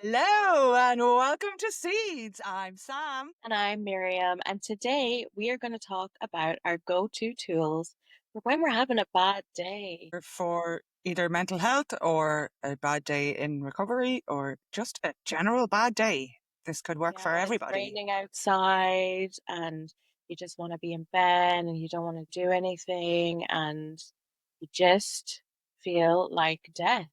Hello and welcome to Seeds. I'm Sam. And I'm Miriam, and today we are going to talk about our go-to tools for when we're having a bad day. For either mental health or a bad day in recovery or just a general bad day. This could work Yeah, for when it's everybody. raining outside and you just want to be in bed and you don't want to do anything and you just feel like death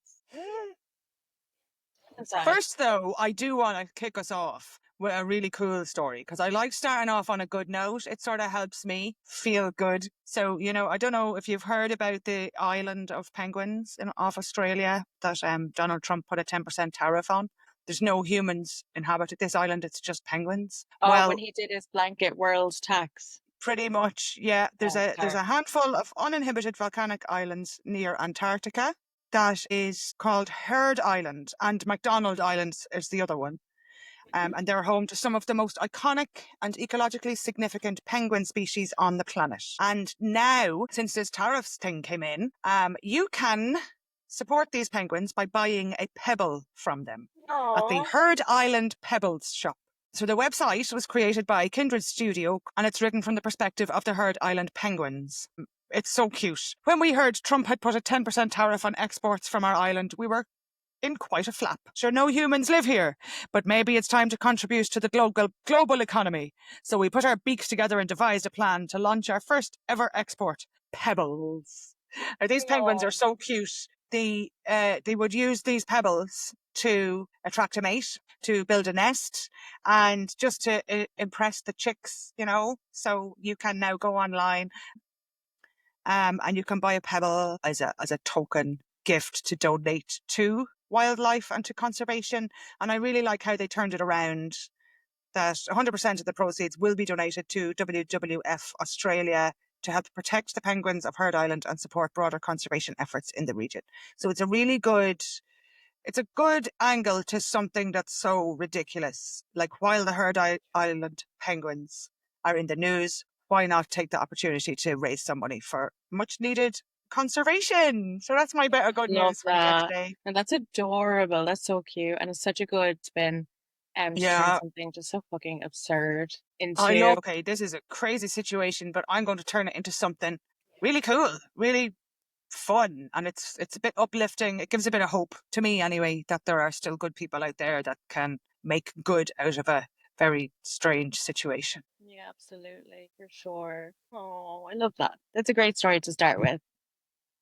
inside. First, though, I do want to kick us off with a really cool story because I like starting off on a good note. It sort of helps me feel good. So, I don't know if you've heard about the island of penguins off Australia that Donald Trump put a 10% tariff on. There's no humans inhabited this island, it's just penguins. Oh, when Well, he did his blanket world tax. pretty much, yeah. There's Oh, a there's terrible. a handful of uninhabited volcanic islands near Antarctica that is called Heard Island, and McDonald Island is the other one. And they're home to some of the most iconic and ecologically significant penguin species on the planet. And now, since this tariffs thing came in, you can support these penguins by buying a pebble from them at the Oh, Heard Island Pebbles shop. So the website was created by Kindred Studio, and it's written from the perspective of the Heard Island penguins. It's so cute. When we heard Trump had put a 10% tariff on exports from our island, we were in quite a flap. Sure, no humans live here, but maybe it's time to contribute to the global economy. So we put our beaks together and devised a plan to launch our first ever export, pebbles. Now, these penguins are no. so cute. They would use these pebbles to attract a mate, to build a nest, and just to impress the chicks. So you can now go online and you can buy a pebble as a token gift to donate to wildlife and to conservation. And I really like how they turned it around, that 100% of the proceeds will be donated to WWF Australia to help protect the penguins of Heard Island and support broader conservation efforts in the region. So it's a good angle to something that's so ridiculous. Like, while the Island penguins are in the news, why not take the opportunity to raise some money for much needed conservation? So that's my bit of good Love news for you that. today. And that's adorable. That's so cute. And it's such a good spin to turn Yeah, something just so fucking absurd I into love. Okay, this is a crazy situation, but I'm going to turn it into something really cool, really fun, and it's a bit uplifting. It gives a bit of hope to me anyway that there are still good people out there that can make good out of a very strange situation. yeah, absolutely, for sure. Oh, I love that. That's a great story to start with.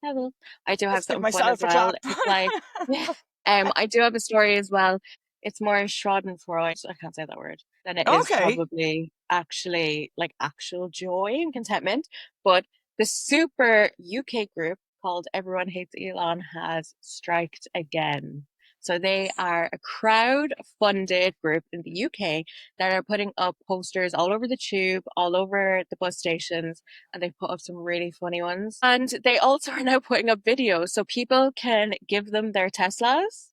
Hello. I do have Let's give something fun as myself a well. clap. It's like, I do have a story as well. It's more Schadenfreude. I can't say that word. Than it is Okay. probably actually like actual joy and contentment. But the super UK group called Everyone Hates Elon has striked again. So they are a crowd-funded group in the UK that are putting up posters all over the tube, all over the bus stations, and they put up some really funny ones. And they also are now putting up videos so people can give them their Teslas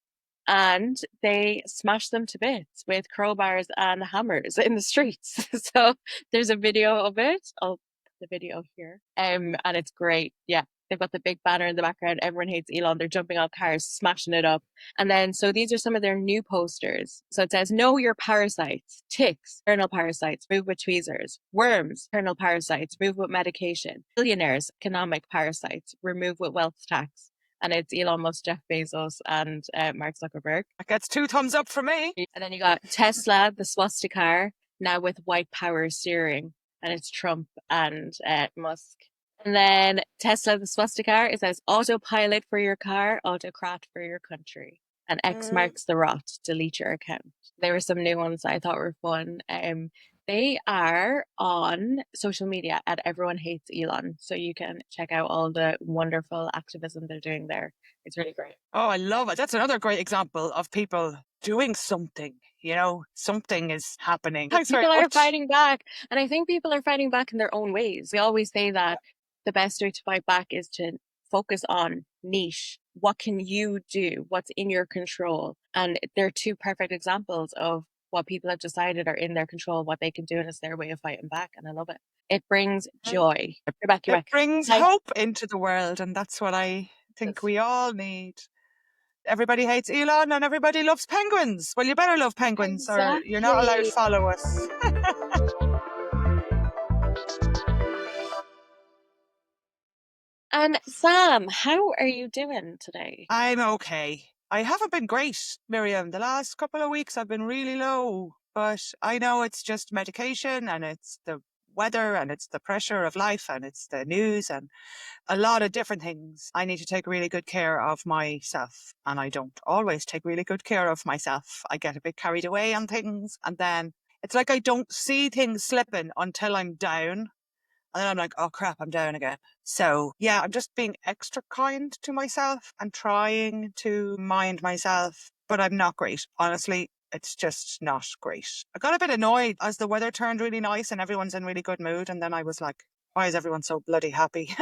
and they smash them to bits with crowbars and hammers in the streets. So there's a video of it. I'll put the video here. And it's great. Yeah. They've got the big banner in the background. Everyone hates Elon. They're jumping off cars, smashing it up. And then, so these are some of their new posters. So it says, know your parasites, ticks, internal parasites, move with tweezers, worms, internal parasites, move with medication, billionaires, economic parasites, remove with wealth tax. And it's Elon Musk, Jeff Bezos, and Mark Zuckerberg. That gets 2 thumbs up from me. And then you got Tesla, the swastika car, now with white power steering. And it's Trump and Musk. And then Tesla, the swastika, it says autopilot for your car, autocrat for your country. And X Mm. marks the rot, delete your account. There were some new ones I thought were fun. They are on social media at Everyone Hates Elon. So you can check out all the wonderful activism they're doing there. It's really great. Oh, I love it. That's another great example of people doing something. Something is happening. Like Thanks very people are much. fighting back. And I think people are fighting back in their own ways. We always say that the best way to fight back is to focus on niche. What can you do? What's in your control? And they're two perfect examples of what people have decided are in their control, what they can do, and it's their way of fighting back. And I love it. It brings Mm. joy. You're back, you're It back. brings Like, hope into the world, and that's what I think this. we all need. everybody hates Elon and everybody loves penguins. Well, you better love penguins or you're not allowed to Exactly. follow us. And Sam, how are you doing today? I'm okay. I haven't been great, Miriam. The last couple of weeks I've been really low, but I know it's just medication and it's the weather and it's the pressure of life and it's the news and a lot of different things. I need to take really good care of myself, and I don't always take really good care of myself. I get a bit carried away on things, and then it's like I don't see things slipping until I'm down. And then I'm like, oh crap, I'm down again. So yeah, I'm just being extra kind to myself and trying to mind myself, but I'm not great. Honestly, it's just not great. I got a bit annoyed as the weather turned really nice and everyone's in really good mood. And then I was like, why is everyone so bloody happy?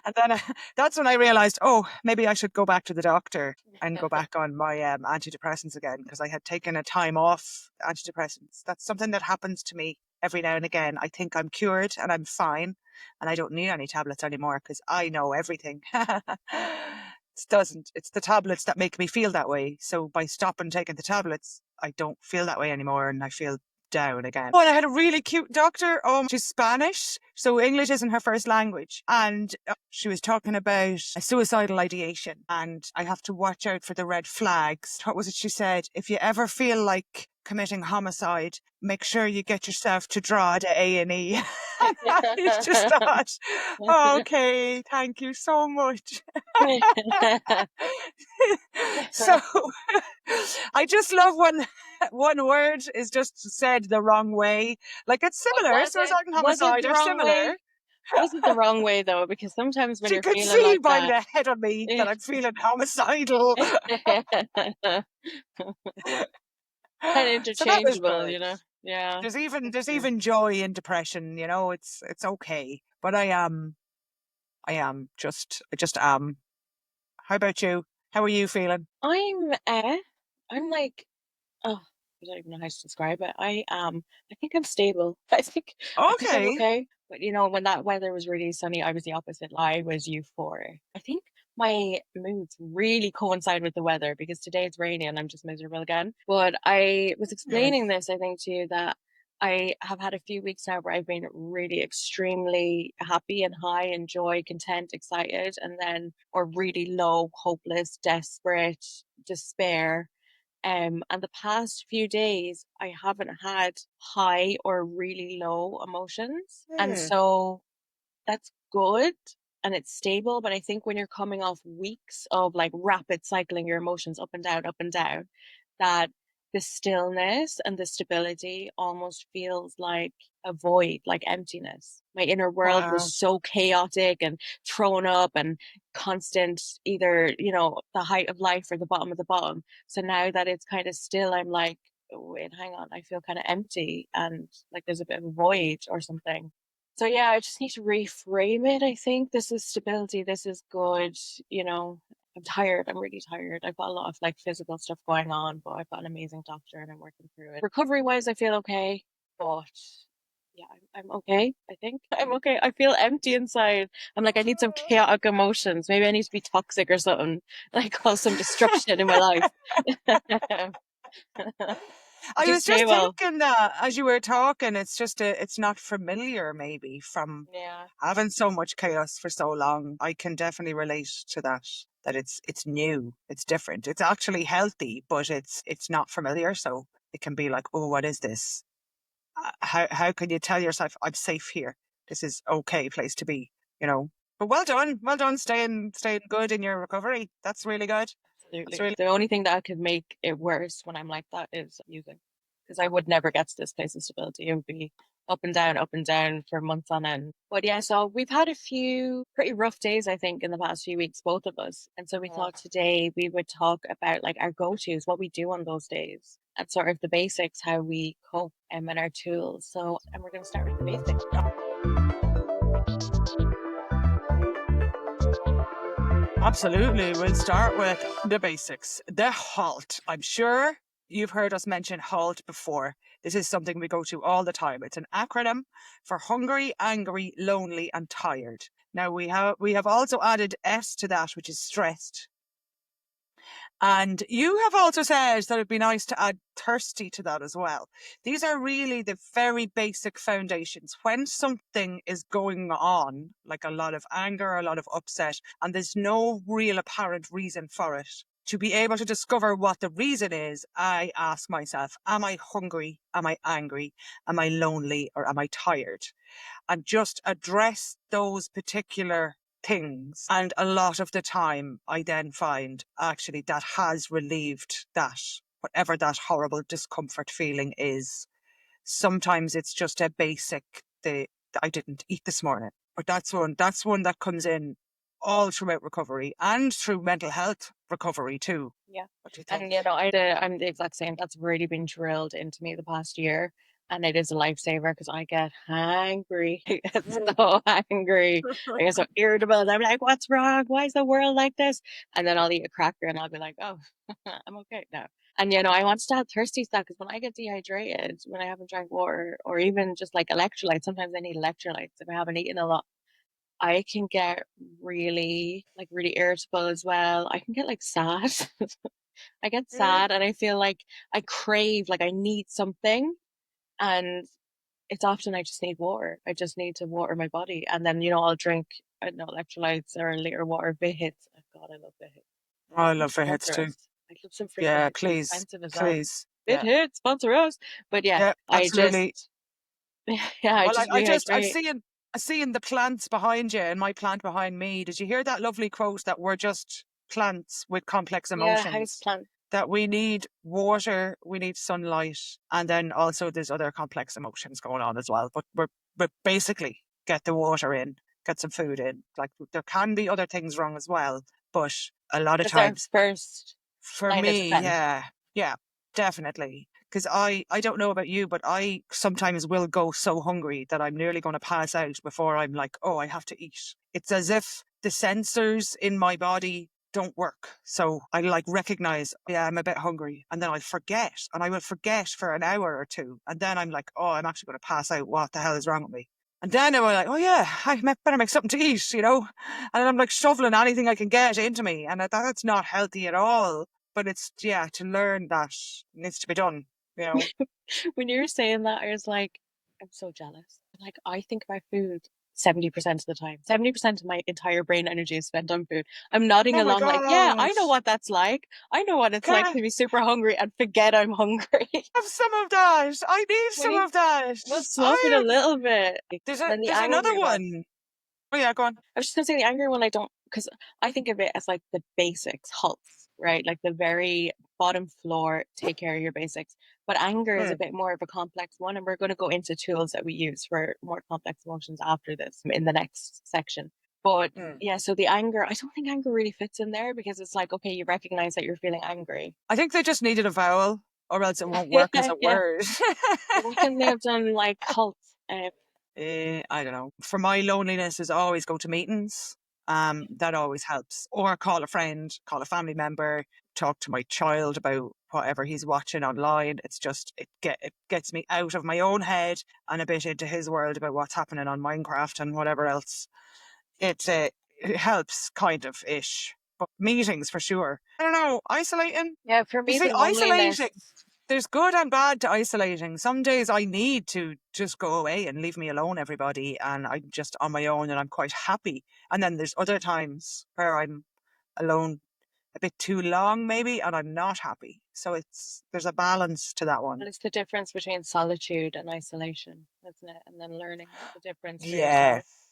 And then that's when I realized, oh, maybe I should go back to the doctor and go back on my antidepressants again because I had taken a time off antidepressants. That's something that happens to me every now and again. I think I'm cured and I'm fine and I don't need any tablets anymore because I know everything. It doesn't. It's the tablets that make me feel that way. So by stopping taking the tablets, I don't feel that way anymore and I feel down again. Oh, and I had a really cute doctor. She's Spanish, so English isn't her first language. And she was talking about a suicidal ideation, and I have to watch out for the red flags. What was it she said? If you ever feel like committing homicide, make sure you get yourself to draw to A&E. I just thought, okay, thank you so much. So I just love when one word is just said the wrong way. Like it's What similar. was it? Suicide and Was it homicide the are wrong similar. way? Was it the wrong way though? Because sometimes when She you're could feeling see like by that, the head on me that I'm feeling homicidal. kind of So that was interchangeable, good. Yeah. There's Yeah. even joy in depression, it's okay. But I just am. How about you? How are you feeling? I'm like, oh, I don't even know how to describe it. I think I'm stable. I think I'm Okay. okay. But when that weather was really sunny, I was the opposite. I was euphoric. I think my moods really coincide with the weather because today it's rainy and I'm just miserable again. But I was Yeah. explaining this, I think, to you that I have had a few weeks now where I've been really extremely happy and high and joy, content, excited, and then or really low, hopeless, desperate, despair. And the past few days, I haven't had high or really low emotions. And Yeah. so that's good and it's stable. But I think when you're coming off weeks of like rapid cycling your emotions up and down, that the stillness and the stability almost feels like a void, like emptiness. My inner world was Wow. so chaotic and thrown up and constant, either, the height of life or the bottom of the bottom. So now that it's kind of still, I'm like, wait, hang on, I feel kind of empty and like there's a bit of a void or something. So yeah, I just need to reframe it. I think this is stability. This is good. You know, I'm tired. I'm really tired. I've got a lot of like physical stuff going on, but I've got an amazing doctor and I'm working through it. Recovery wise, I feel okay, but yeah, I'm okay. I think I'm okay. I feel empty inside. I'm like, I need some chaotic emotions. Maybe I need to be toxic or something, like cause some destruction in my life. I Do was just stay well. thinking that as you were talking, it's not familiar maybe from Yeah. having so much chaos for so long. I can definitely relate to that. That it's new, it's different, it's actually healthy, but it's not familiar. So it can be like, oh, what is this? How can you tell yourself I'm safe here? This is okay place to be, you know. But well done, staying good in your recovery. That's really good. That's Absolutely. really The only thing that could make it worse when I'm like that is using, because I would never get to this place of stability. It would be up and down for months on end. But yeah, so we've had a few pretty rough days, I think, in the past few weeks, both of us. And so we yeah. thought today we would talk about like our go-tos, what we do on those days, and sort of the basics, how we cope, and our tools. And we're going to start with the basics. Absolutely. We'll start with the basics. The HALT. I'm sure you've heard us mention HALT before. This is something we go to all the time. It's an acronym for hungry, angry, lonely, and tired. Now we have also added S to that, which is stressed. And you have also said that it'd be nice to add thirsty to that as well. These are really the very basic foundations. When something is going on, like a lot of anger, a lot of upset, and there's no real apparent reason for it, to be able to discover what the reason is, I ask myself, am I hungry? Am I angry? Am I lonely? Or am I tired? And just address those particular things. And a lot of the time, I then find actually that has relieved that, whatever that horrible discomfort feeling is. Sometimes it's just a basic, I didn't eat this morning. But that's one that comes in all throughout recovery and through mental health recovery too. Yeah. What do you think? And I'm the exact same. That's really been drilled into me the past year. And it is a lifesaver because I get hangry. I get so angry. I get so irritable. And I'm like, what's wrong? Why is the world like this? And then I'll eat a cracker and I'll be like, oh, I'm okay now. And I want to have thirsty stuff because when I get dehydrated, when I haven't drank water or even just like electrolytes, sometimes I need electrolytes if I haven't eaten a lot. I can get really irritable as well. I can get like sad. I get Mm. sad and I feel like I crave, like I need something. And it's often I just need water. I just need to water my body. And then, I'll drink, I don't know, electrolytes or a liter of water, Bit hits. Oh God, I love Bit hits. I Please love the hits sponsor too. us. I'd love some free Bit Yeah, hits. They're please, expensive as well. please. Bit Yeah, hits, sponsor us. But yeah, yeah, I absolutely. just, yeah, I Well, just I've rehydrate. seen the plants behind you and my plant behind me. Did you hear that lovely quote that we're just plants with complex Yeah, emotions? house That we need water, we need sunlight, and then also there's other complex emotions going on as well. But we're basically get the water in, get some food in. Like there can be other things wrong as well, but a lot of That's our times first for line of me, defense. yeah, yeah, definitely. Because I don't know about you, but I sometimes will go so hungry that I'm nearly going to pass out before I'm like, oh, I have to eat. It's as if the sensors in my body don't work. So I like recognize, yeah, I'm a bit hungry. And then I forget, and I will forget for an hour or two. And then I'm like, oh, I'm actually going to pass out. What the hell is wrong with me? And then I'm like, oh yeah, better make something to eat, And I'm like shoveling anything I can get into me. And that's not healthy at all. But it's, yeah, to learn that needs to be done, you know. When you were saying that, I was like, I'm so jealous. Like, I think about food 70% of the time. 70% of my entire brain energy is spent on food. I'm nodding Oh my along, like, yeah, I know gosh. what that's like. I know what it's Can like I to be super hungry and forget I'm hungry. have some of that? I need We some need, of that. we'll swap it a I little bit. And then the there's another angry one. one. Oh yeah, go on. I was just gonna say the angry one I don't because I think of it as like the basics, HALTs, right? Like the very bottom floor, take care of your basics. But anger is a Hmm, bit more of a complex one, and we're going to go into tools that we use for more complex emotions after this in the next section. But hmm. yeah, so the anger, I don't think anger really fits in there because it's like, okay, you recognize that you're feeling angry. I think they just needed a vowel, or else it won't work as Yeah, a yeah. word. So what can they have done like HALT? I don't know. For my loneliness is always go to meetings. That always helps. Or call a friend, call a family member, talk to my child about whatever he's watching online. It's just it gets me out of my own head and a bit into his world about what's happening on Minecraft and whatever else. It helps kind of ish. But meetings for sure. I don't know, isolating. Yeah, for You me, see, the loneliness. isolating, there's good and bad to isolating. Some days I need to just go away and leave me alone, everybody, and I'm just on my own and I'm quite happy. And then there's other times where I'm alone a bit too long, maybe, and I'm not happy. So there's a balance to that Well, one. it's the difference between solitude and isolation, isn't it? And then learning the difference for yourself. Yes,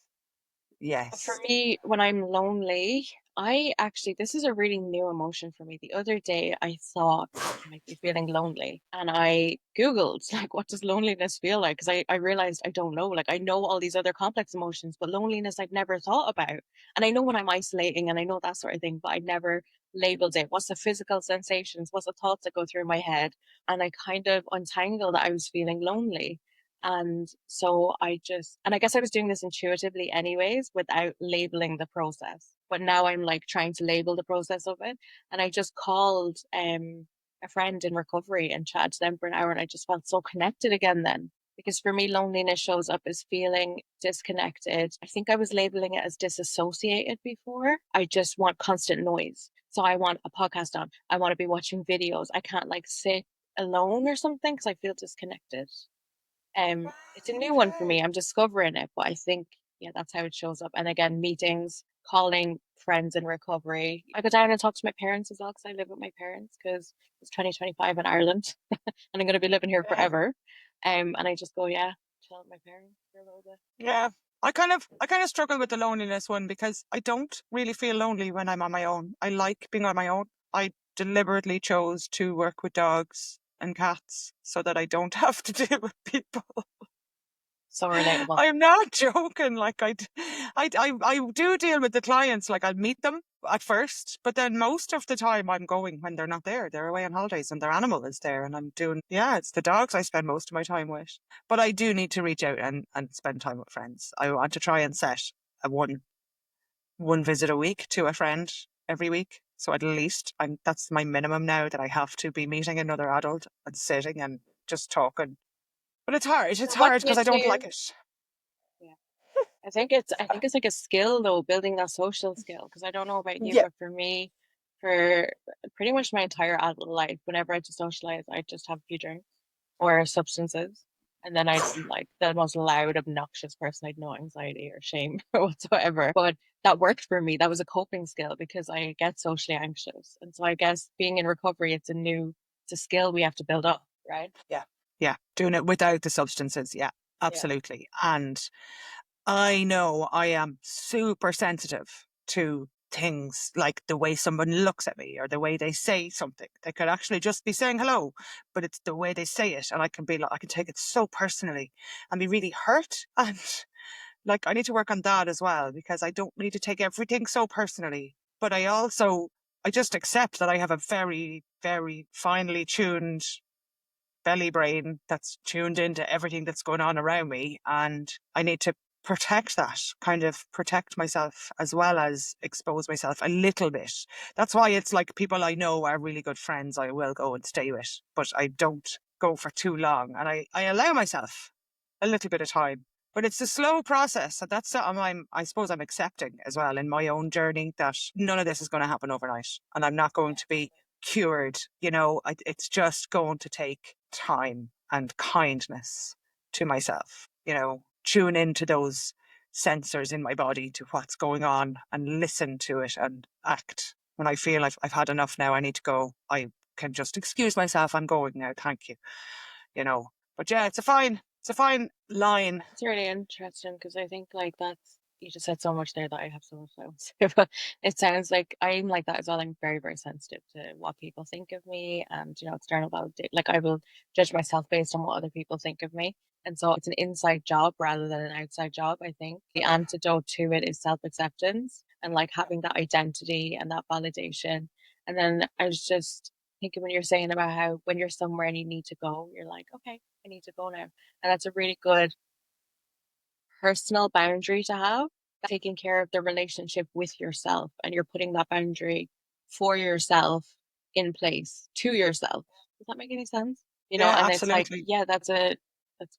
But for yes. me, when I'm lonely, this is a really new emotion for me. The other day, I thought I might be feeling lonely. And I Googled, like, what does loneliness feel like? Because I realized I don't know. Like, I know all these other complex emotions, but loneliness I'd never thought about. And I know when I'm isolating and I know that sort of thing, but I'd never labeled it. What's the physical sensations? What's the thoughts that go through my head? And I kind of untangled that I was feeling lonely. And so and I guess I was doing this intuitively anyways without labeling the process. But now I'm like trying to label the process of it. And I just called a friend in recovery and chatted to them for an hour. And I just felt so connected again then. Because for me, loneliness shows up as feeling disconnected. I think I was labeling it as disassociated before. I just want constant noise. So I want a podcast on. I want to be watching videos. I can't like sit alone or something because I feel disconnected. It's a Right, new one for okay. me. I'm discovering it, but I think, yeah, that's how it shows up. And again, meetings, calling friends in recovery. I go down and talk to my parents as well because I live with my parents because it's 2025 in Ireland and I'm going to be living here Yeah. forever. And I just go, yeah, chill with my parents for a little bit. Yeah. I kind of struggle with the loneliness one because I don't really feel lonely when I'm on my own. I like being on my own. I deliberately chose to work with dogs and cats so that I don't have to deal with people. So relatable. I'm not joking. Like I do deal with the clients. Like I'll meet them at first, but then most of the time I'm going when they're not there. They're away on holidays and their animal is there, and I'm doing. Yeah, it's the dogs I spend most of my time with. But I do need to reach out and spend time with friends. I want to try and set a one visit a week to a friend every week. So at least that's my minimum now that I have to be meeting another adult and sitting and just talking. But it's hard. It's So what hard do you because I don't like do? it. Yeah. I think it's like a skill though, building that social skill. Because I don't know about you, Yeah. but for me, for pretty much my entire adult life, whenever I had to socialize, I just have a few drinks or substances. And then I'd be like the most loud, obnoxious person. I'd no anxiety or shame whatsoever. But that worked for me. That was a coping skill because I get socially anxious. And so I guess being in recovery, it's a skill we have to build up, right? Yeah. Yeah. Doing it without the substances. Yeah, Yeah. absolutely. And I know I am super sensitive to things like the way someone looks at me or the way they say something. They could actually just be saying hello, but it's the way they say it. And I can be like, I can take it so personally and be really hurt. And like, I need to work on that as well because I don't need to take everything so personally. But I just accept that I have a very, very finely tuned belly brain that's tuned into everything that's going on around me. And I need to protect that, kind of protect myself as well as expose myself a little bit. That's why it's like people I know are really good friends, I will go and stay with, but I don't go for too long. And I allow myself a little bit of time. But it's a slow process. And that's something I suppose I'm accepting as well in my own journey that none of this is going to happen overnight. And I'm not going to be cured. It's just going to take time and kindness to myself, tune into those sensors in my body to what's going on and listen to it and act. When I feel I've had enough now, I need to go. I can just excuse myself. I'm going now. Thank you. You know, but yeah, it's a fine line. It's really interesting because I think like that's you just said so much there that I have so much to say. But it sounds like I'm like that as well. I'm very, very sensitive to what people think of me and external validation. Like I will judge myself based on what other people think of me. And so it's an inside job rather than an outside job, I think. The antidote to it is self-acceptance and like having that identity and that validation. And then I was just thinking when you're saying about how when you're somewhere and you need to go, you're like, okay, I need to go now. And that's a really good personal boundary to have, taking care of the relationship with yourself. And you're putting that boundary for yourself in place to yourself. Does that make any sense? Yeah, And it's like, absolutely. yeah, that's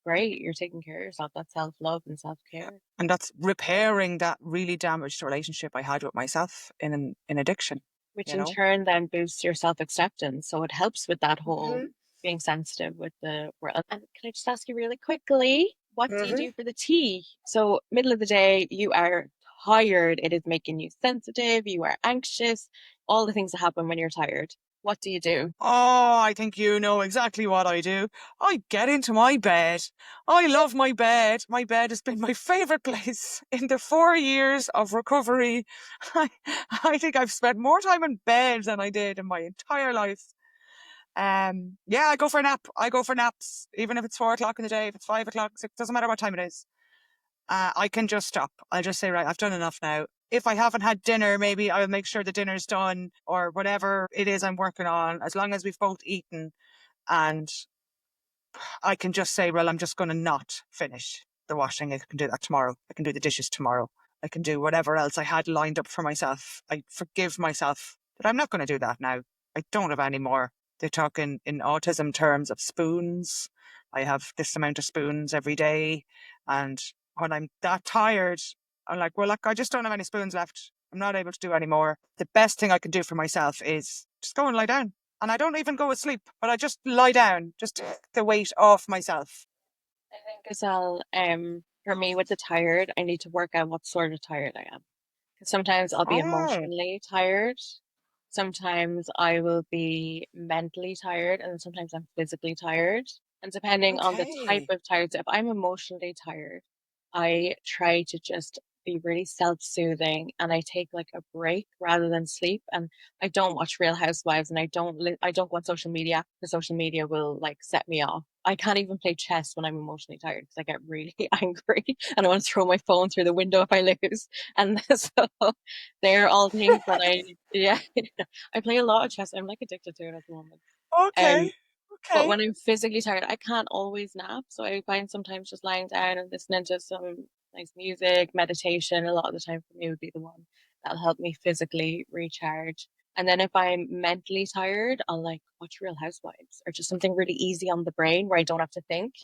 great. You're taking care of yourself. That's self-love and Yeah. self-care, And that's repairing that really damaged relationship I had with myself in addiction, which you in know? turn then boosts your self-acceptance. So it helps with that whole Hmm. being sensitive with the world. And can I just ask you really quickly, what do you Hmm. do for the tea? So middle of the day, you are tired. It is making you sensitive. You are anxious. All the things that happen when you're tired. What do you do? Oh, I think you know exactly what I do. I get into my bed. I love my bed. My bed has been my favorite place in the 4 years of recovery. I, I think I've spent more time in bed than I did in my entire life. Yeah, I go for a nap. I go for naps, even if it's 4 o'clock in the day, if it's 5 o'clock, it doesn't matter what time it is. I can just stop. I'll just say, right, I've done enough now. If I haven't had dinner, maybe I'll make sure the dinner's done or whatever it is I'm working on, as long as we've both eaten. And I can just say, well, I'm just going to not finish the washing. I can do that tomorrow. I can do the dishes tomorrow. I can do whatever else I had lined up for myself. I forgive myself that I'm not going to do that now. I don't have any more. They talk in autism terms of spoons. I have this amount of spoons every day. And when I'm that tired, I'm like, well, look, I just don't have any spoons left. I'm not able to do any more. The best thing I can do for myself is just go and lie down. And I don't even go asleep, but I just lie down, just to take the weight off myself. I think as well, for me with the tired, I need to work out what sort of tired I am. 'Cause sometimes I'll be Oh, emotionally tired. Sometimes I will be mentally tired, and then sometimes I'm physically tired. And depending on the type okay. of tired, so if I'm emotionally tired, I try to just be really self-soothing and I take like a break rather than sleep. And I don't watch Real Housewives and I don't go on social media because social media will like set me off. I can't even play chess when I'm emotionally tired because I get really angry and I want to throw my phone through the window if I lose. And so they're all things that yeah, I play a lot of chess. I'm like addicted to it at the moment. Um, Okay. but Okay. when I'm physically tired, I can't always nap. So I find sometimes just lying down and listening to some nice music, meditation, a lot of the time for me would be the one that'll help me physically recharge. And then if I'm mentally tired, I'll like watch Real Housewives or just something really easy on the brain where I don't have to think.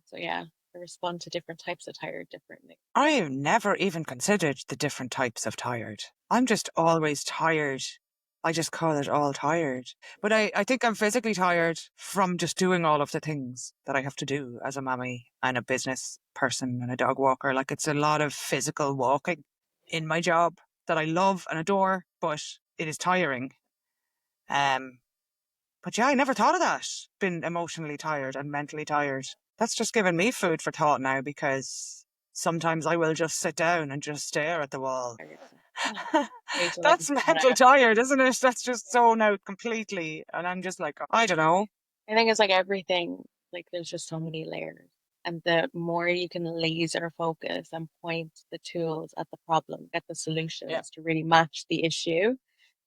So yeah, I respond to different types of tired differently. I have never even considered the different types of tired. I'm just always tired. I just call it all tired. But I think I'm physically tired from just doing all of the things that I have to do as a mommy and a business person and a dog walker. Like it's a lot of physical walking in my job that I love and adore, but it is tiring. Um, but yeah, I never thought of that. Been emotionally tired and mentally tired. That's just given me food for thought now because sometimes I will just sit down and just stare at the wall. Tired. Oh, need to like That's zone mental out. tired, isn't it? That's just zone out completely. And I'm just like, I don't know. I think it's like everything, like there's just so many layers. And the more you can laser focus and point the tools at the problem, get the Yeah. solutions to really match the issue,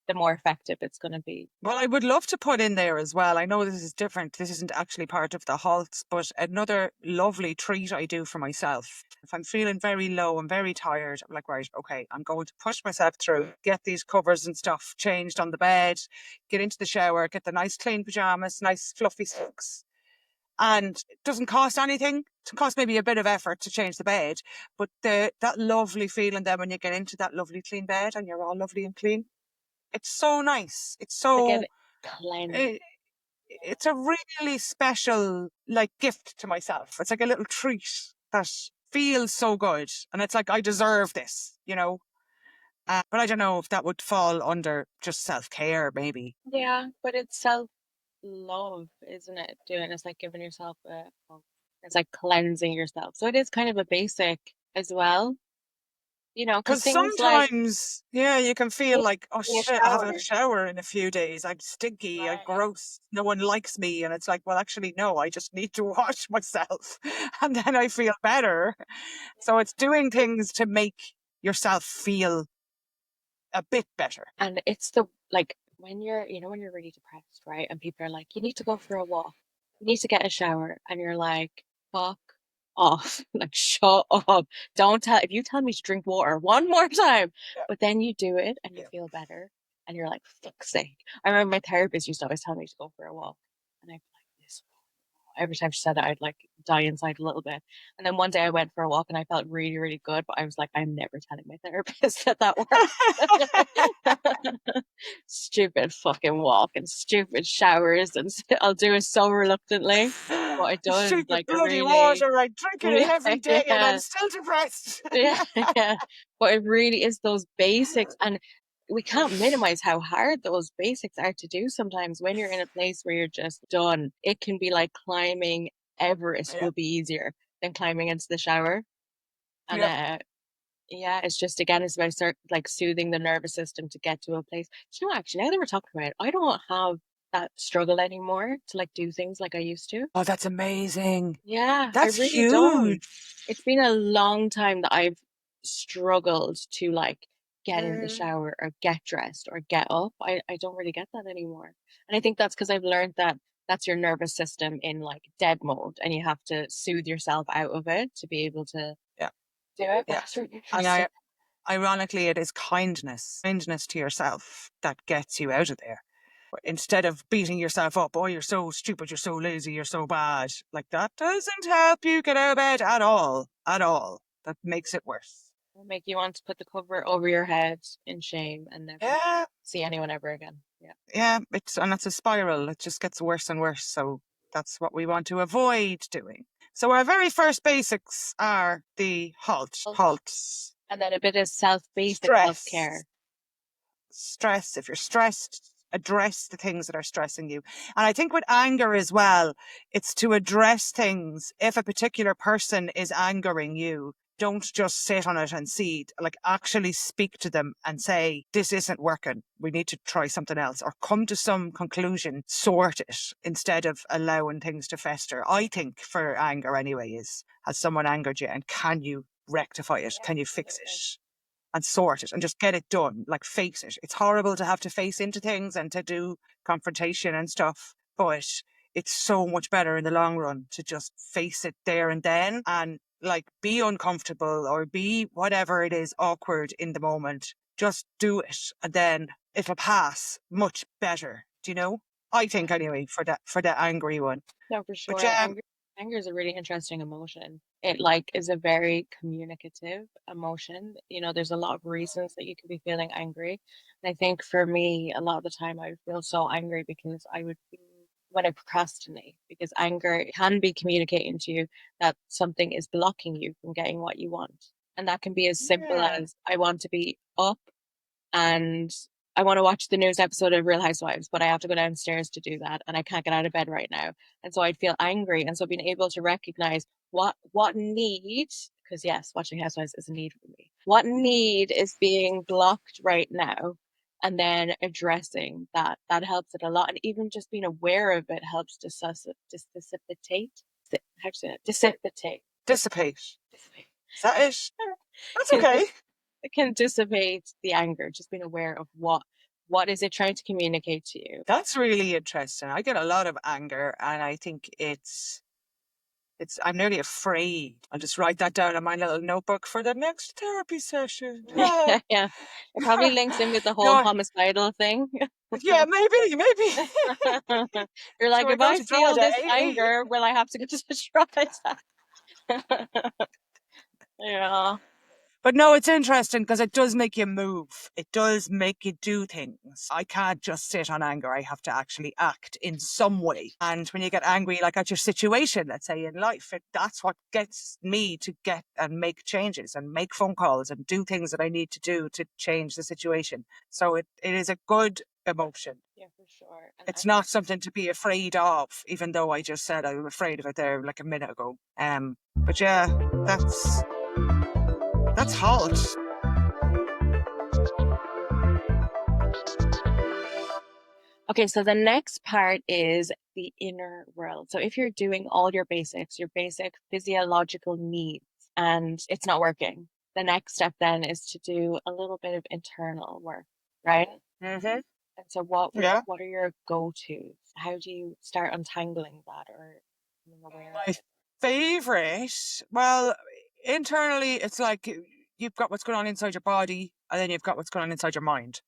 the more effective it's going to be. Well, I would love to put in there as well. I know this is different. This isn't actually part of the halts, but another lovely treat I do for myself. If I'm feeling very low and very tired, I'm like, right, okay, I'm going to push myself through, get these covers and stuff changed on the bed, get into the shower, get the nice clean pajamas, nice fluffy socks. And it doesn't cost anything. It costs maybe a bit of effort to change the bed, but that lovely feeling then when you get into that lovely clean bed and you're all lovely and clean, it's so nice. It's Like so get cleansed. it, it's a really special like gift to myself. It's like a little treat that feels so good, and it's like I deserve this. But I don't know if that would fall under just self-care, maybe. Yeah, but it's self-love, isn't it? Doing it's like giving yourself a it's like cleansing yourself. So it is kind of a basic as well, because Because things like sometimes, yeah, you can feel taking like, oh a shit, I haven't had a shower. shower in a few days. I'm stinky, I'm Right. gross, no one likes me. And it's like, well, actually, no, I just need to wash myself. And then I feel better. So it's doing things to make yourself feel a bit better. And it's the like when when you're really depressed, right? And people are like, you need to go for a walk, you need to get a shower, and you're like, fuck off, like shut up. Don't tell if you tell me to drink water one more time, Yeah. but then you do it and you Yeah. feel better, and you're like, fuck's sake. I remember my therapist used to always tell me to go for a walk, and I'd be like, this every time she said it, I'd like die inside a little bit. And then one day I went for a walk and I felt really, really good, but I was like, I'm never telling my therapist that that worked. Stupid fucking walk and stupid showers, and I'll do it so reluctantly, but it does. Stupid Like, it bloody really, water. I'm drinking it yeah, every day and I'm yeah, still depressed. yeah, yeah. But it really is those basics, and we can't minimize how hard those basics are to do sometimes when you're in a place where you're just done. It can be like climbing Everest Yeah. will be easier than climbing into the shower. And Yep. yeah, it's just again, it's about start like soothing the nervous system to get to a place. Do you know, actually, now that we're talking about it, I don't have that struggle anymore to like do things like I used to. Oh, that's amazing. Yeah, I That's really don't. huge. It's been a long time that I've struggled to like get in the Mm, shower or get dressed or get up. I don't really get that anymore. And I think that's because I've learned that that's your nervous system in like dead mode and you have to soothe yourself out of it to be able to yeah. do it. But Yeah. that's really And interesting. ironically, it is kindness to yourself that gets you out of there. Instead of beating yourself up, oh, you're so stupid, you're so lazy, you're so bad. Like that doesn't help you get out of bed at all. At all. That makes it worse. It'll make you want to put the cover over your head in shame and never Yeah, see anyone ever again. Yeah. yeah, it's a spiral. It just gets worse and worse. So that's what we want to avoid doing. So our very first basics are the halt, Well, halts, and then a bit of basic stress, self-care. stress. If you're stressed, address the things that are stressing you. And I think with anger as well, it's to address things. If a particular person is angering you, don't just sit on it and see, like actually speak to them and say, this isn't working. We need to try something else, or come to some conclusion, sort it instead of allowing things to fester. I think for anger anyway is, has someone angered you and can you rectify it? Yeah, Can you fix absolutely. it? And sort it and just get it done. Like, face it. It's horrible to have to face into things and to do confrontation and stuff, but it's so much better in the long run to just face it there and then, and like be uncomfortable or be whatever it is awkward in the moment. Just do it and then it'll pass much better. Do you know? I Yeah. think anyway for that angry one. No, for But sure. yeah, Anger is a really interesting emotion. It like is a very communicative emotion. You know, there's a lot of reasons that you could be feeling angry. And I think for me, a lot of the time I would feel so angry because I would be when I procrastinate, because anger can be communicating to you that something is blocking you from getting what you want. And that can be as simple yeah, as I want to be up and I want to watch the newest episode of Real Housewives, but I have to go downstairs to do that, and I can't get out of bed right now. And so I'd feel angry. And so being able to recognize what need, because yes, watching Housewives is a need for me. What need is being blocked right now, and then addressing that helps it a lot. And even just being aware of it helps dissipate. How to say it? Dissipate. dissipate. Dissipate. Is that it? That's Can okay. it can dissipate the anger, just being aware of what is it trying to communicate to you. That's really interesting. I get a lot of anger, and I think I'm nearly afraid. I'll just write that down in my little notebook for the next therapy session. Yeah, yeah. It probably links in with the whole No, homocidal thing. yeah, maybe. You're So like, I if go I to draw feel the this A. anger, will I have to go to the shrine? Yeah. But no, it's interesting because it does make you move. It does make you do things. I can't just sit on anger. I have to actually act in some way. And when you get angry, like at your situation, let's say in life, that's what gets me to get and make changes and make phone calls and do things that I need to do to change the situation. So it is a good emotion. Yeah, for sure. And It's not something to be afraid of, even though I just said I was afraid of it there like a minute ago. But yeah, that's halt. okay, so the next part is the inner world. So if you're doing all your basics, your basic physiological needs, and it's not working, the next step then is to do a little bit of internal work, right? Hmm. And so Yeah. what are your go-tos? How do you start untangling that or being aware of My it? favorite, well, internally, it's like you've got what's going on inside your body, and then you've got what's going on inside your mind.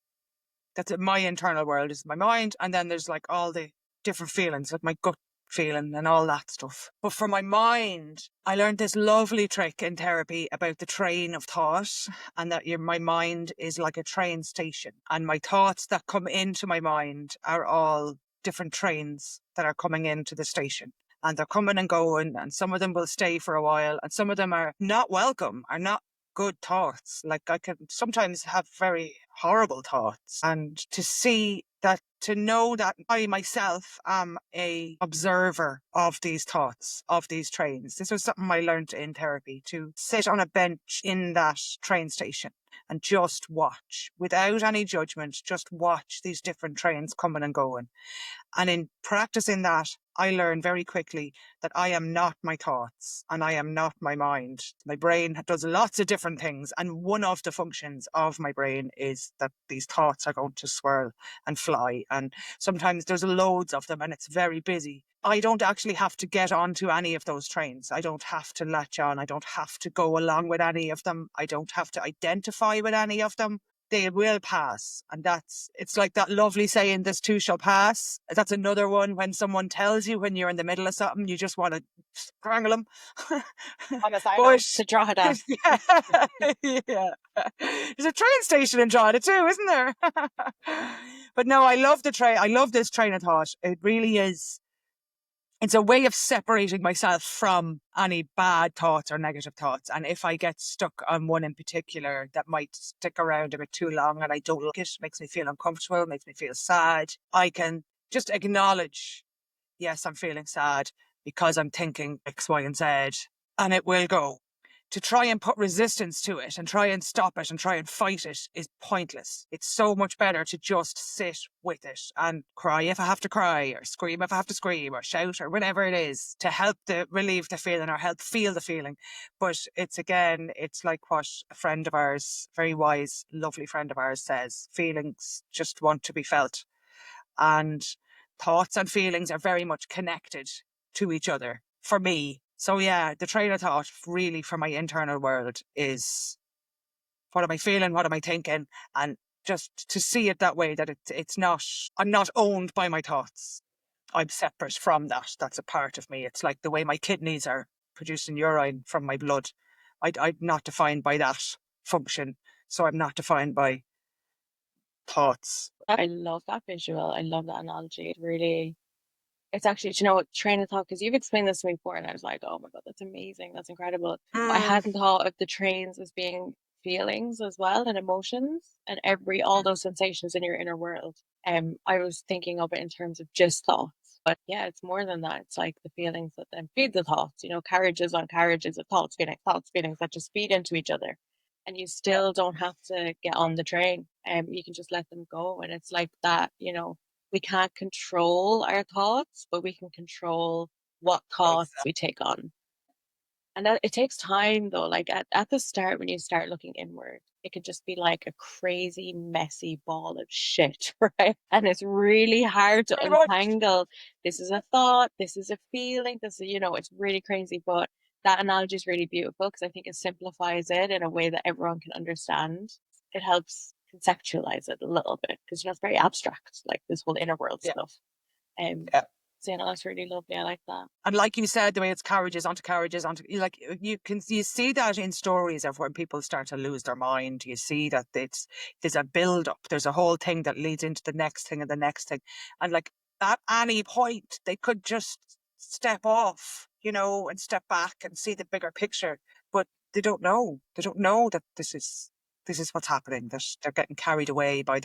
That's it. My internal world is my mind, and then there's like all the different feelings, like my gut feeling and all that stuff. But for my mind, I learned this lovely trick in therapy about the train of thought, and that my mind is like a train station, and my thoughts that come into my mind are all different trains that are coming into the station. And they're coming and going, and some of them will stay for a while, and some of them are not welcome, are not good thoughts. Like, I can sometimes have very horrible thoughts, and to know that I myself am a observer of these thoughts, of these trains. This was something I learned in therapy, to sit on a bench in that train station and just watch without any judgment, just watch these different trains coming and going. And in practicing that, I learned very quickly that I am not my thoughts and I am not my mind. My brain does lots of different things. And one of the functions of my brain is that these thoughts are going to swirl and fly. And sometimes there's loads of them and it's very busy. I don't actually have to get onto any of those trains. I don't have to latch on. I don't have to go along with any of them. I don't have to identify with any of them. they will pass. And it's like that lovely saying, this too shall pass. That's another one when someone tells you when you're in the middle of something, you just want to strangle them. Promise I know But to draw it out. yeah, yeah. There's a train station in Drogheda too, isn't there? But no, I love the train. I love this train of thought. It really is. It's a way of separating myself from any bad thoughts or negative thoughts. And if I get stuck on one in particular that might stick around a bit too long and I don't like it, makes me feel uncomfortable, makes me feel sad, I can just acknowledge, yes, I'm feeling sad because I'm thinking X, Y, and Z, and it will go. To try and put resistance to it and try and stop it and try and fight it is pointless. It's so much better to just sit with it and cry if I have to cry, or scream if I have to scream, or shout, or whatever it is to help relieve the feeling or help feel the feeling. But it's like what a friend of ours, very wise, lovely friend of ours, says: feelings just want to be felt. And thoughts and feelings are very much connected to each other for me. So yeah, the train of thought really for my internal world is, what am I feeling? What am I thinking? And just to see it that way, that it's not, I'm not owned by my thoughts. I'm separate from that. That's a part of me. It's like the way my kidneys are producing urine from my blood. I'm not defined by that function. So I'm not defined by thoughts. I love that visual. I love that analogy. It really, it's actually, you know, train of thought, because you've explained this to me before, and I was like, oh my God, that's amazing. That's incredible. But I Mm. hadn't thought of the trains as being feelings as well, and emotions, and all those sensations in your inner world. I was thinking of it in terms of just thoughts. But yeah, it's more than that. It's like the feelings that then feed the thoughts, you know, carriages on carriages of thoughts, feelings that just feed into each other. And you Yeah, still don't have to get on the train. You can just let them go. And it's like that, you know, we can't control our thoughts, but we can control what thoughts exactly. we take on. And that it takes time though. Like at the start, when you start looking inward, it could just be like a crazy, messy ball of shit, right? And it's really hard to Very much. untangle. This is a thought, this is a feeling, this is, you know, it's really crazy. But that analogy is really beautiful because I think it simplifies it in a way that everyone can understand. It helps conceptualize it a little bit because, you know, it's very abstract, like this whole inner world Yeah. stuff. Um, Yeah. so, you know, that's really lovely. I like that. And like you said, the way it's carriages onto, like you see that in stories of when people start to lose their mind. You see that there's a build up, there's a whole thing that leads into the next thing and the next thing. And like at any point they could just step off, and step back and see the bigger picture. But they don't know. They don't know that this is what's happening. That they're getting carried away by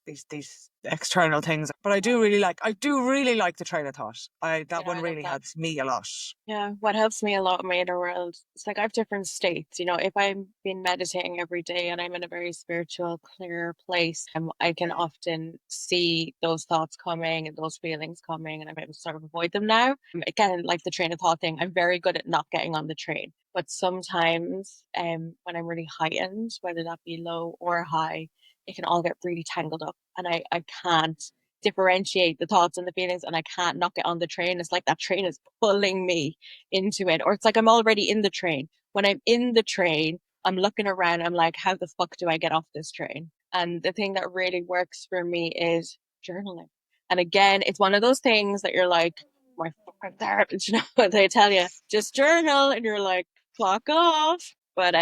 these external things. But I do really like the train of thought. You That know, one I love really that. helps me a lot. Yeah, what helps me a lot in my inner world, it's like I have different states. You know, if I'm been meditating every day and I'm in a very spiritual, clear place, I can often see those thoughts coming and those feelings coming, and I'm able to sort of avoid them now. Again, like the train of thought thing, I'm very good at not getting on the train. But sometimes, when I'm really heightened, whether that be low or high, it can all get really tangled up, and I can't differentiate the thoughts and the feelings, and I can't not get on the train. It's like that train is pulling me into it. Or it's like I'm already in the train. When I'm in the train, I'm looking around, I'm like, how the fuck do I get off this train? And the thing that really works for me is journaling. And again, it's one of those things that you're like, my fucking therapist, you know, they tell you, just journal, and you're like, fuck off. But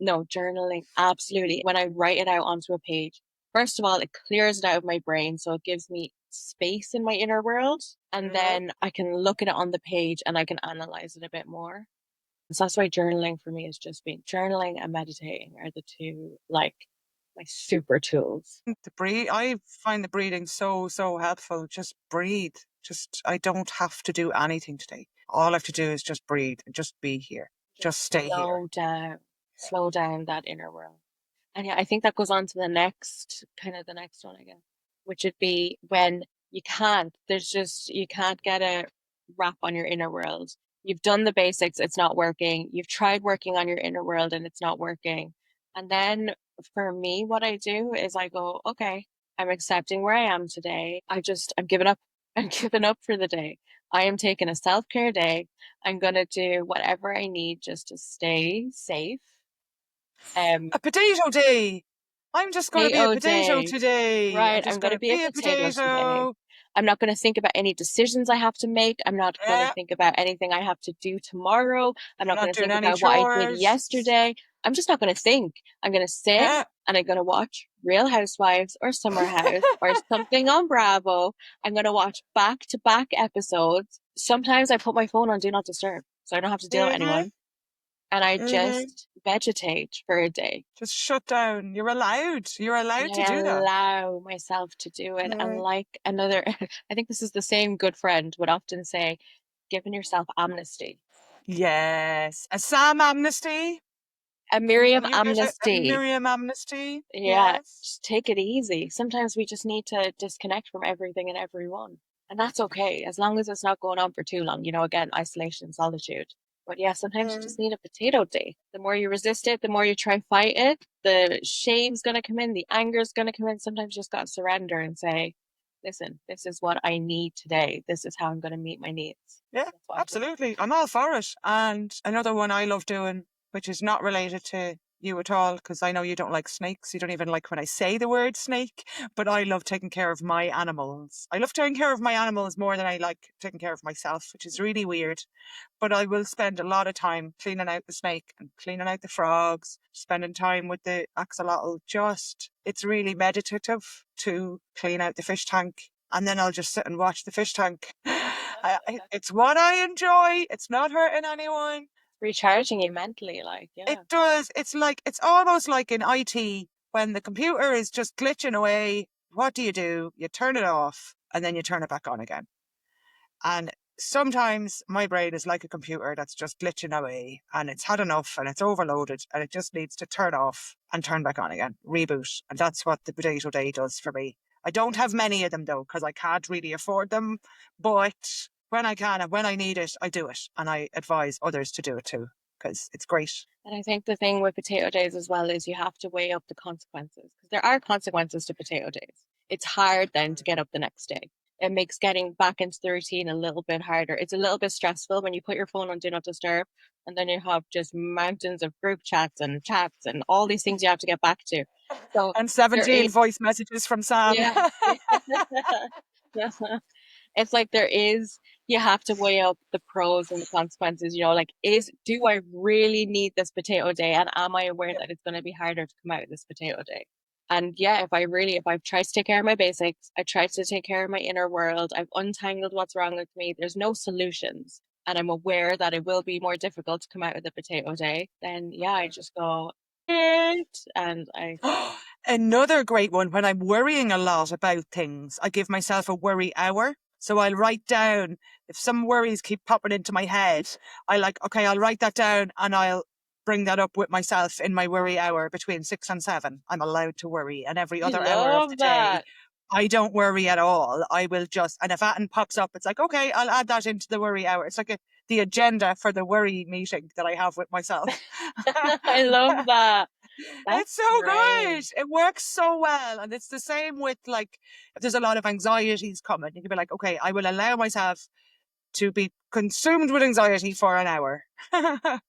no, journaling, absolutely. When I write it out onto a page, first of all, it clears it out of my brain, so it gives me space in my inner world. And Mhm. then I can look at it on the page and I can analyze it a bit more. So that's why journaling for me is just being journaling and meditating are the two, like, my super tools. The breathe. I find the breathing so helpful. Just breathe. Just I don't have to do anything today. All I have to do is just breathe and just be here. Just Just stay here. slow down that inner world. And yeah, I think that goes on to the next, kind of the next one, I guess, which would be when you can't get a wrap on your inner world. You've done the basics, it's not working. You've tried working on your inner world and it's not working. And then for me, what I do is I go, okay, I'm accepting where I am today. I'm giving up. I'm giving up for the day. I am taking a self-care day. I'm going to do whatever I need just to stay safe. Um, A potato day. I'm just going to be a Potato potato day. today. I'm Right, I'm just going going to to be a be a potato today. potato. I'm not going to think about any decisions I have to make. I'm not going to Yeah, think about anything I have to do tomorrow. I'm I'm not going not to doing think any about what I did chores. yesterday. I'm just not going to think. I'm going to sit Yeah. and I'm going to watch Real Housewives or Summer House or something on Bravo. I'm going to watch back to back episodes. Sometimes I put my phone on Do Not Disturb so I don't have to deal with hmm anyone. And I hmm just vegetate for a day. Just shut down. You're allowed. You're And allowed to I do that. allow myself to do it. And Uh, like another, I think this is the same good friend would often say, giving yourself amnesty. yes. A Sam amnesty. A Can Miriam you get a amnesty. Miriam amnesty? Yeah, Yes. just take it easy. Sometimes we just need to disconnect from everything and everyone. And that's okay, as long as it's not going on for too long. Again, isolation, solitude. But yeah, sometimes you just need a potato day. The more you resist it, the more you try fight it, the shame's gonna come in, the anger's gonna come in. Sometimes you just gotta surrender and say, listen, this is what I need today. This is how I'm gonna meet my needs. Yeah, That's what I'm doing. absolutely. I'm all for it. And another one I love doing, which is not related to you at all, because I know you don't like snakes. You don't even like when I say the word snake, but I love taking care of my animals. I love taking care of my animals more than I like taking care of myself, which is really weird. But I will spend a lot of time cleaning out the snake and cleaning out the frogs, spending time with the axolotl. Just, it's really meditative to clean out the fish tank. And then I'll just sit and watch the fish tank. It's what I enjoy. It's not hurting anyone. Recharging you mentally, like, It yeah. does. It's almost like in IT when the computer is just glitching away. What do? You turn it off and then you turn it back on again. And sometimes my brain is like a computer that's just glitching away and it's had enough and it's overloaded and it just needs to turn off and turn back on again, reboot. And that's what the potato day does for me. I don't have many of them though, because I can't really afford them. But when I can and when I need it, I do it. And I advise others to do it too, because it's great. And I think the thing with potato days as well is you have to weigh up the consequences because there are consequences to potato days. It's hard then to get up the next day. It makes getting back into the routine a little bit harder. It's a little bit stressful when you put your phone on Do Not Disturb and then you have just mountains of group chats and all these things you have to get back to. So And there is, 17 voice messages from Sam. yeah. It's like there is, you have to weigh up the pros and the consequences, like do I really need this potato day? And am I aware that it's going to be harder to come out of this potato day? And yeah, if I've tried to take care of my basics, I tried to take care of my inner world, I've untangled what's wrong with me, there's no solutions, and I'm aware that it will be more difficult to come out of the potato day, then yeah, I just go, it, and I, Another great one, when I'm worrying a lot about things, I give myself a worry hour. So I'll write down if some worries keep popping into my head, okay, I'll write that down and I'll bring that up with myself in my worry hour between 6 and 7. I'm allowed to worry. And every I other hour of the love day, that. I don't worry at all. I will just, and if that pops up, it's like, okay, I'll add that into the worry hour. It's like the agenda for the worry meeting that I have with myself. I love that. That's It's so good. great. It works so well. And it's the same with like, if there's a lot of anxieties coming, you can be like, okay, I will allow myself to be consumed with anxiety for an hour. I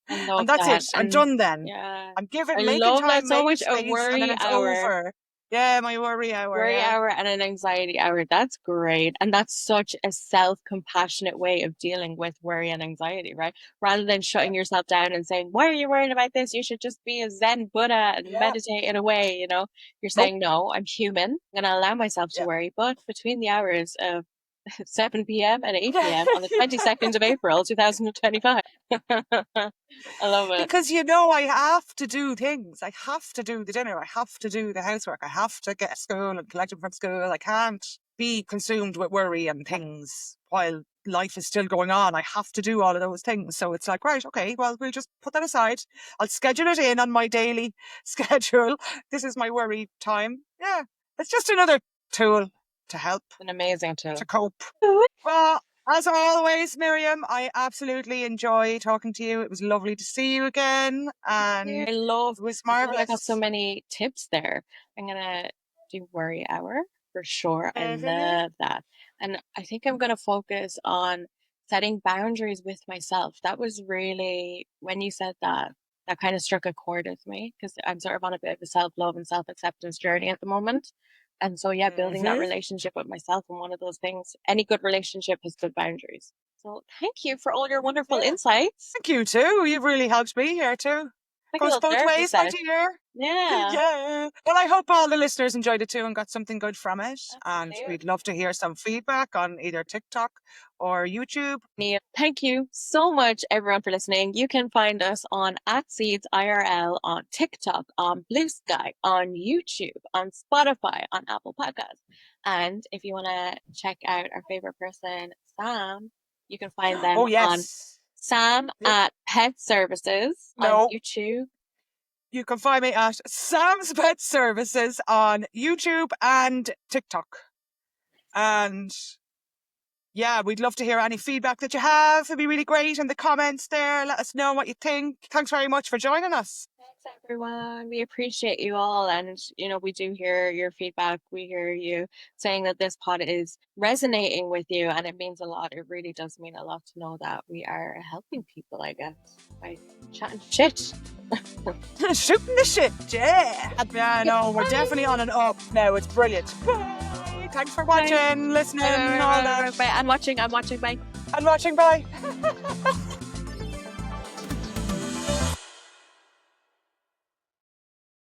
And love that's that. it. I'm And done then. yeah, I'm I making love that time, so making much. A space, and then worry it's hour, over. Yeah, my worry hour. worry Yeah. hour, and an anxiety hour. That's great. And that's such a self-compassionate way of dealing with worry and anxiety, right? Rather than shutting yourself down and saying, why are you worried about this? You should just be a Zen Buddha and Yeah. meditate in a way, You're Nope. saying, no, I'm human. I'm going to allow myself to Yeah. worry. But between the hours of 7 p.m. and 8 p.m. on the 22nd of April, 2025. I love it. Because I have to do things. I have to do the dinner. I have to do the housework. I have to get to school and collect them from school. I can't be consumed with worry and things while life is still going on. I have to do all of those things. So it's like, right, okay, well, we'll just put that aside. I'll schedule it in on my daily schedule. This is my worry time. Yeah. It's just another tool to help, An amazing to tool. cope. Well, as always, Miriam, I absolutely enjoy talking to you. It was lovely to see you again, and it was I feel like I got so marvelous. many tips there. I'm gonna do worry hour for sure. I hmm love that. And I think I'm gonna focus on setting boundaries with myself. That was really when you said that. that kind of struck a chord with me because I'm sort of on a bit of a self-love and self-acceptance journey at the moment. And so, yeah, building that Hmm. relationship with myself, and one of those things, any good relationship has good boundaries. So thank you for all your wonderful Yeah. insights. Thank you too. You've really helped me here too. Like a Goes little both therapy ways, my session. dear. Yeah, Yeah. Well, I hope all the listeners enjoyed it too and got something good from it. And absolutely. we'd love to hear some feedback on either TikTok or YouTube. Neil, thank you so much, everyone, for listening. You can find us on @SeedsIRL on TikTok, on Blue Sky, on YouTube, on Spotify, on Apple Podcasts. And if you want to check out our favorite person, Sam, you can find them Oh, on yes. Sam Yep. at Pet Services on No, YouTube. you can find me at Sam's Pet Services on YouTube and TikTok. And yeah, we'd love to hear any feedback that you have. It'd be really great in the comments there. Let us know what you think. Thanks very much for joining us. Thanks, everyone. We appreciate you all. And, we do hear your feedback. We hear you saying that this pod is resonating with you, and it means a lot. It really does mean a lot to know that we are helping people, I guess, by chatting shit. Shooting the shit, yeah. Yeah, no, we're definitely on an up now. It's brilliant. Bye. Thanks for watching, listening, all that. Bye. I'm watching. Bye. And watching, bye.